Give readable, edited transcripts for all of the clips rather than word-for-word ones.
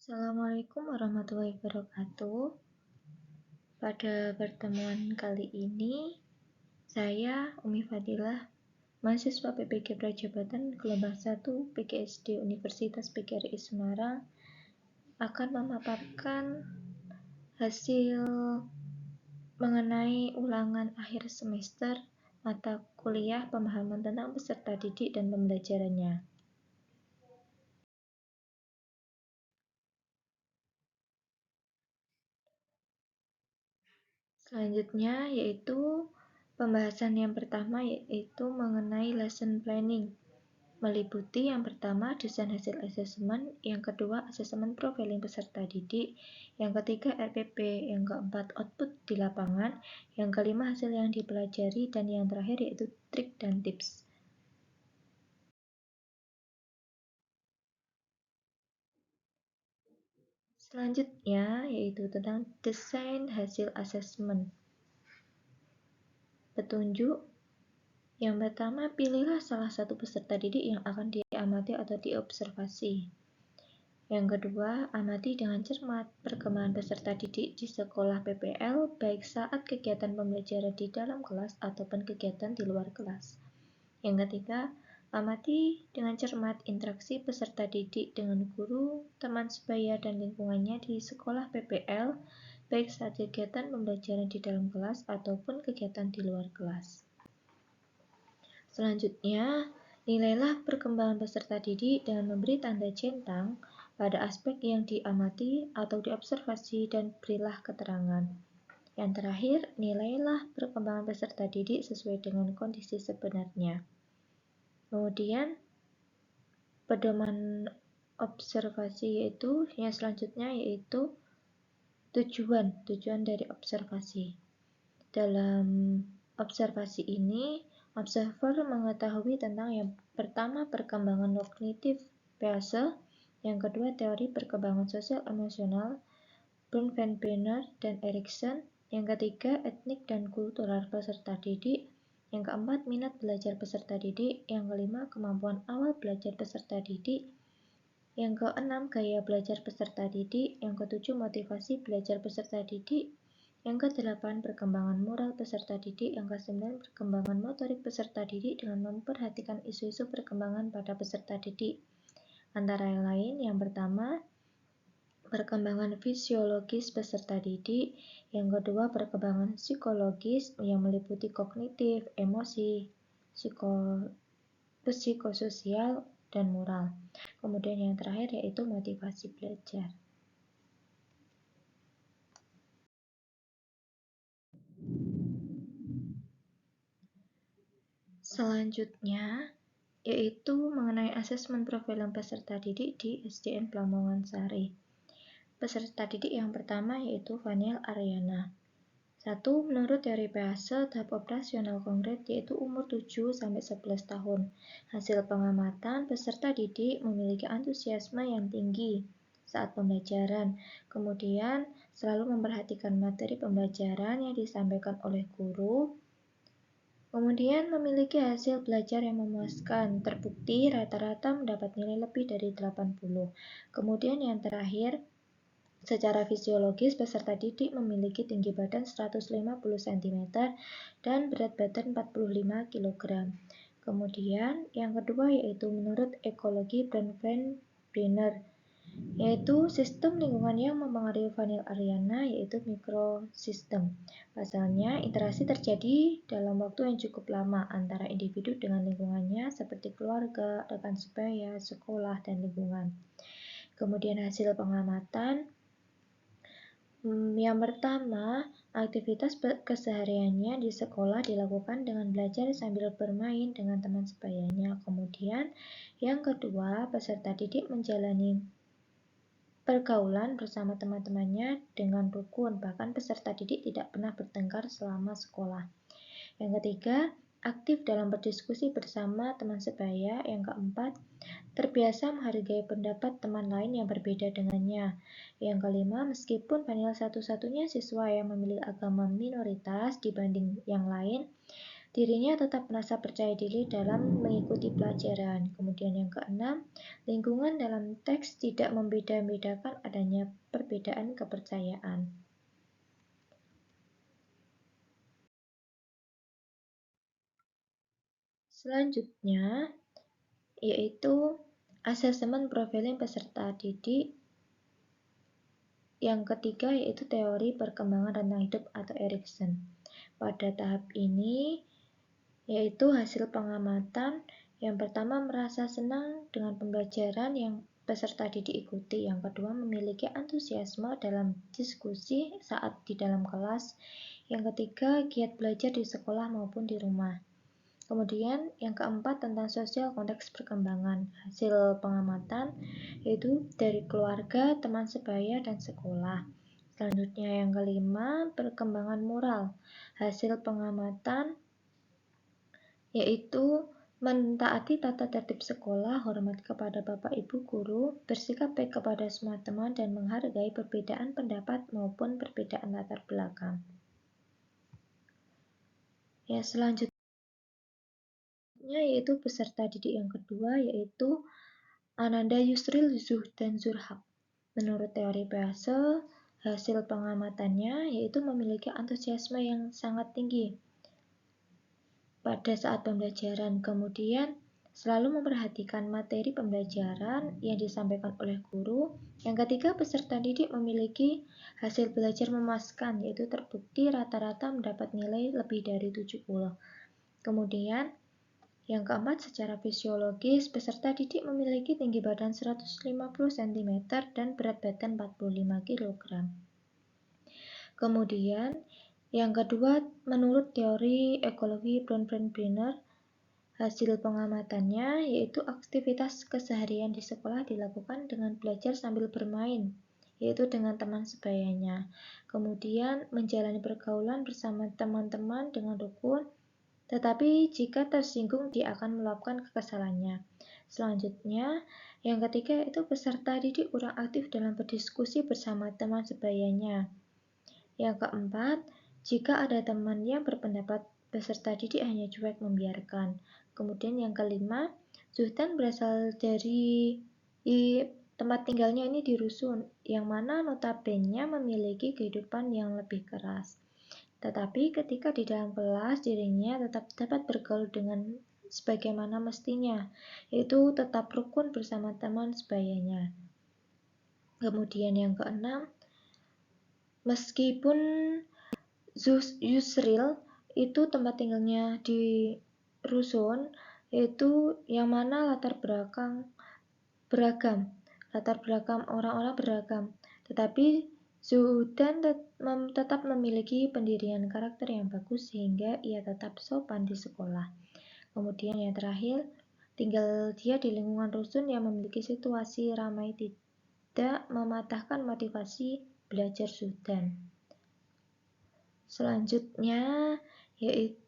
Assalamualaikum warahmatullahi wabarakatuh. Pada pertemuan kali ini, saya Umi Fadilah, mahasiswa PPG Prajabatan Gelombang 1 PGSD Universitas PGRI Semarang, akan memaparkan hasil mengenai ulangan akhir semester mata kuliah pemahaman tentang peserta didik dan pembelajarannya. Selanjutnya yaitu pembahasan yang pertama yaitu mengenai lesson planning, meliputi yang pertama desain hasil asesmen, yang kedua asesmen profiling peserta didik, yang ketiga RPP, yang keempat output di lapangan, yang kelima hasil yang dipelajari, dan yang terakhir yaitu trik dan tips. Selanjutnya yaitu tentang desain hasil asesmen. Petunjuk. Yang pertama, pilihlah salah satu peserta didik yang akan diamati atau diobservasi. Yang kedua, amati dengan cermat perkembangan peserta didik di sekolah PPL, baik saat kegiatan pembelajaran di dalam kelas ataupun kegiatan di luar kelas. Yang ketiga, amati dengan cermat interaksi peserta didik dengan guru, teman sebaya, dan lingkungannya di sekolah PPL, baik saat kegiatan pembelajaran di dalam kelas ataupun kegiatan di luar kelas. Selanjutnya, nilailah perkembangan peserta didik dengan memberi tanda centang pada aspek yang diamati atau diobservasi dan berilah keterangan. Yang terakhir, nilailah perkembangan peserta didik sesuai dengan kondisi sebenarnya. Kemudian, pedoman observasi yang selanjutnya yaitu tujuan dari observasi. Dalam observasi ini, observer mengetahui tentang yang pertama perkembangan kognitif Pease, yang kedua teori perkembangan sosial emosional Brun van Brenner dan Erikson, yang ketiga etnik dan kultural peserta didik, yang keempat minat belajar peserta didik, yang kelima kemampuan awal belajar peserta didik, yang keenam gaya belajar peserta didik, yang ketujuh motivasi belajar peserta didik, yang ke-8 perkembangan moral peserta didik, yang ke-9 perkembangan motorik peserta didik dengan memperhatikan isu-isu perkembangan pada peserta didik. Antara lain, yang pertama, perkembangan fisiologis peserta didik, yang kedua perkembangan psikologis yang meliputi kognitif, emosi, psikososial, dan moral. Kemudian yang terakhir yaitu motivasi belajar. Selanjutnya yaitu mengenai asesmen profiling peserta didik di SDN Plamongan Sari. Peserta didik yang pertama yaitu Vaniel Aryana. 1. Menurut teori Pease, tahap operasional konkret yaitu umur 7-11 tahun. Hasil pengamatan, peserta didik memiliki antusiasme yang tinggi saat pembelajaran, kemudian selalu memperhatikan materi pembelajaran yang disampaikan oleh guru, kemudian memiliki hasil belajar yang memuaskan, terbukti rata-rata mendapat nilai lebih dari 80. Kemudian yang terakhir, secara fisiologis peserta didik memiliki tinggi badan 150 cm dan berat badan 45 kg. Kemudian yang kedua yaitu menurut ekologi Brun van Brenner, yaitu sistem lingkungan yang mempengaruhi Vaniel Aryana yaitu mikrosistem. Pasalnya, interaksi terjadi dalam waktu yang cukup lama antara individu dengan lingkungannya seperti keluarga, rekan sebaya, sekolah, dan lingkungan. Kemudian hasil pengamatan, yang pertama, aktivitas kesehariannya di sekolah dilakukan dengan belajar sambil bermain dengan teman sebayanya. Kemudian, yang kedua, peserta didik menjalani pergaulan bersama teman-temannya dengan rukun, bahkan peserta didik tidak pernah bertengkar selama sekolah. Yang ketiga, aktif dalam berdiskusi bersama teman sebaya. Yang keempat, terbiasa menghargai pendapat teman lain yang berbeda dengannya. Yang kelima, meskipun Vaniel satu-satunya siswa yang memilih agama minoritas dibanding yang lain, dirinya tetap merasa percaya diri dalam mengikuti pelajaran. Kemudian yang keenam, lingkungan dalam teks tidak membeda-bedakan adanya perbedaan kepercayaan. Selanjutnya, yaitu asesmen profiling peserta didik. Yang ketiga yaitu teori perkembangan rentang hidup atau Erikson. Pada tahap ini, yaitu hasil pengamatan, yang pertama merasa senang dengan pembelajaran yang peserta didik ikuti. Yang kedua memiliki antusiasme dalam diskusi saat di dalam kelas. Yang ketiga giat belajar di sekolah maupun di rumah. Kemudian yang keempat tentang sosial konteks perkembangan. Hasil pengamatan yaitu dari keluarga, teman sebaya, dan sekolah. Selanjutnya yang kelima, perkembangan moral. Hasil pengamatan yaitu mentaati tata tertib sekolah, hormat kepada bapak ibu guru, bersikap baik kepada semua teman, dan menghargai perbedaan pendapat maupun perbedaan latar belakang. Ya, selanjutnya yaitu peserta didik yang kedua yaitu Ananda Yusril dan Zurhab. Menurut teori Peirce, hasil pengamatannya yaitu memiliki antusiasme yang sangat tinggi pada saat pembelajaran, kemudian selalu memperhatikan materi pembelajaran yang disampaikan oleh guru. Yang ketiga, peserta didik memiliki hasil belajar memuaskan, yaitu terbukti rata-rata mendapat nilai lebih dari 70. Kemudian yang keempat, secara fisiologis, peserta didik memiliki tinggi badan 150 cm dan berat badan 45 kg. Kemudian, yang kedua, menurut teori ekologi Bronfenbrenner, hasil pengamatannya yaitu aktivitas keseharian di sekolah dilakukan dengan belajar sambil bermain, yaitu dengan teman sebayanya. Kemudian, menjalani pergaulan bersama teman-teman dengan rukun, tetapi jika tersinggung dia akan meluapkan kekesalannya. Selanjutnya, yang ketiga itu peserta didik kurang aktif dalam berdiskusi bersama teman sebayanya. Yang keempat, jika ada teman yang berpendapat peserta didik hanya cuek membiarkan. Kemudian yang kelima, Zuhdan berasal dari tempat tinggalnya ini di rusun, yang mana notabene memiliki kehidupan yang lebih keras. Tetapi ketika di dalam kelas, dirinya tetap dapat bergaul dengan sebagaimana mestinya, yaitu tetap rukun bersama teman sebayanya. Kemudian yang keenam, meskipun Yusril itu tempat tinggalnya di rusun, yaitu yang mana latar belakang orang-orang beragam, tetapi Zuhdan tetap memiliki pendirian karakter yang bagus sehingga ia tetap sopan di sekolah. Kemudian yang terakhir, tinggal dia di lingkungan rusun yang memiliki situasi ramai tidak mematahkan motivasi belajar Zuhdan. Selanjutnya yaitu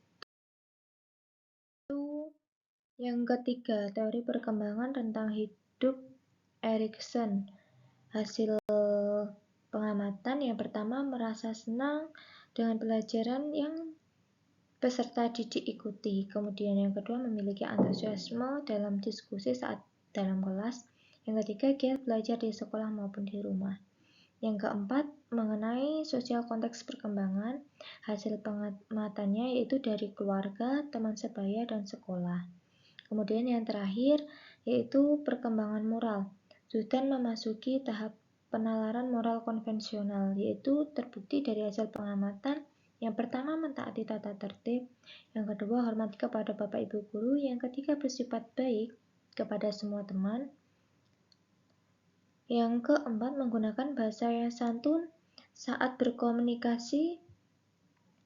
yang ketiga, teori perkembangan rentang hidup Erikson. Hasil pengamatan yang pertama merasa senang dengan pelajaran yang peserta didik ikuti. Kemudian yang kedua memiliki antusiasme dalam diskusi saat dalam kelas. Yang ketiga giat belajar di sekolah maupun di rumah. Yang keempat mengenai sosial konteks perkembangan. Hasil pengamatannya yaitu dari keluarga, teman sebaya, dan sekolah. Kemudian yang terakhir yaitu perkembangan moral. Zuhdan memasuki tahap penalaran moral konvensional, yaitu terbukti dari hasil pengamatan. Yang pertama mentaati tata tertib, yang kedua hormat kepada bapak ibu guru, yang ketiga bersifat baik kepada semua teman, yang keempat menggunakan bahasa yang santun saat berkomunikasi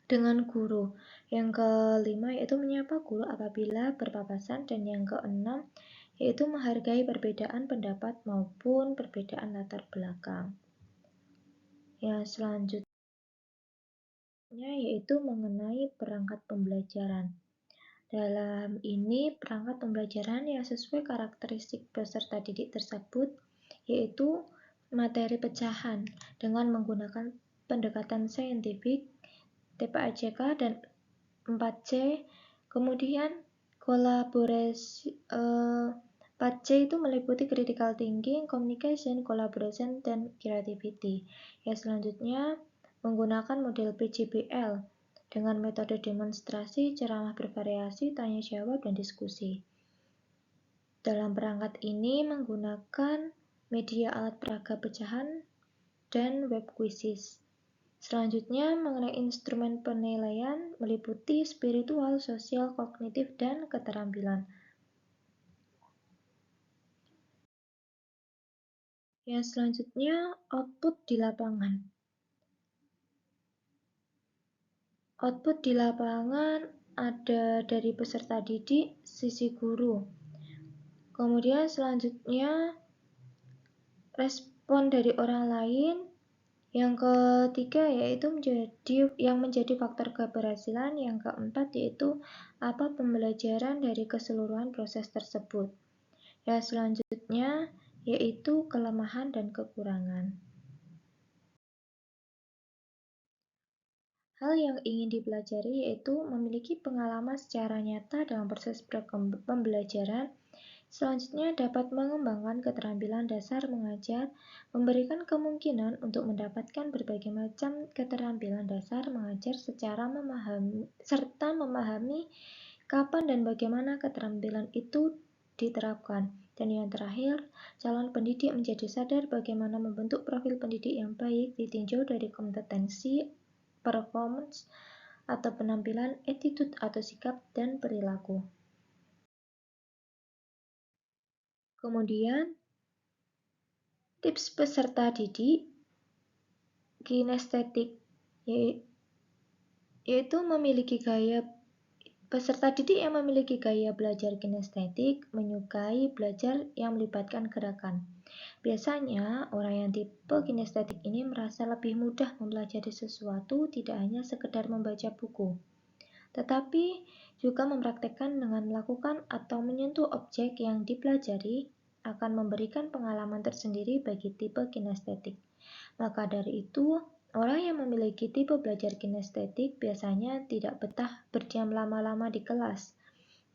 dengan guru, yang kelima yaitu menyapa guru apabila berpapasan, dan yang keenam yaitu menghargai perbedaan pendapat maupun perbedaan latar belakang. Yang selanjutnya yaitu mengenai perangkat pembelajaran. Dalam ini perangkat pembelajaran yang sesuai karakteristik peserta didik tersebut yaitu materi pecahan dengan menggunakan pendekatan saintifik, TPACK dan 4C Kemudian kolaborasi 4C itu meliputi critical thinking, communication, collaboration, dan creativity. Ya, selanjutnya menggunakan model PJBL dengan metode demonstrasi, ceramah bervariasi, tanya jawab, dan diskusi. Dalam perangkat ini menggunakan media alat peraga pecahan dan web quizzes. Selanjutnya, mengenai instrumen penilaian meliputi spiritual, sosial, kognitif, dan keterampilan. Yang selanjutnya, output di lapangan. Output di lapangan ada dari peserta didik, sisi guru. Kemudian selanjutnya, respon dari orang lain. Yang ketiga yaitu menjadi faktor keberhasilan. Yang keempat yaitu apa pembelajaran dari keseluruhan proses tersebut. Yang selanjutnya yaitu kelemahan dan kekurangan. Hal yang ingin dipelajari yaitu memiliki pengalaman secara nyata dalam proses pembelajaran. Selanjutnya dapat mengembangkan keterampilan dasar mengajar, memberikan kemungkinan untuk mendapatkan berbagai macam keterampilan dasar mengajar serta memahami kapan dan bagaimana keterampilan itu diterapkan. Dan yang terakhir, calon pendidik menjadi sadar bagaimana membentuk profil pendidik yang baik ditinjau dari kompetensi, performance, atau penampilan, attitude atau sikap, dan perilaku. Kemudian, tips peserta didik kinestetik yaitu peserta didik yang memiliki gaya belajar kinestetik menyukai belajar yang melibatkan gerakan. Biasanya, orang yang tipe kinestetik ini merasa lebih mudah mempelajari sesuatu, tidak hanya sekedar membaca buku, tetapi juga mempraktekkan dengan melakukan atau menyentuh objek yang dipelajari akan memberikan pengalaman tersendiri bagi tipe kinestetik. Maka dari itu, orang yang memiliki tipe belajar kinestetik biasanya tidak betah berdiam lama-lama di kelas.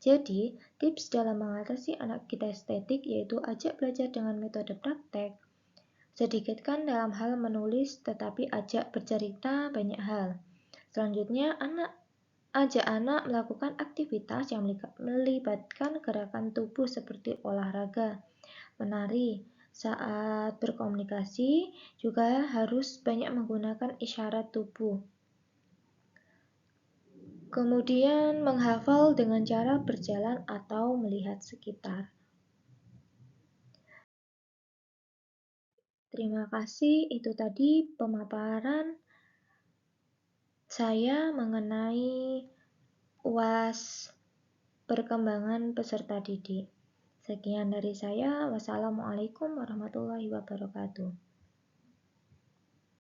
Jadi, tips dalam mengatasi anak kinestetik yaitu ajak belajar dengan metode praktek. Sedikitkan dalam hal menulis, tetapi ajak bercerita banyak hal. Selanjutnya, ajak anak melakukan aktivitas yang melibatkan gerakan tubuh seperti olahraga, menari. Saat berkomunikasi juga harus banyak menggunakan isyarat tubuh. Kemudian menghafal dengan cara berjalan atau melihat sekitar. Terima kasih, itu tadi pemaparan saya mengenai UAS perkembangan peserta didik. Sekian dari saya. Wassalamualaikum warahmatullahi wabarakatuh.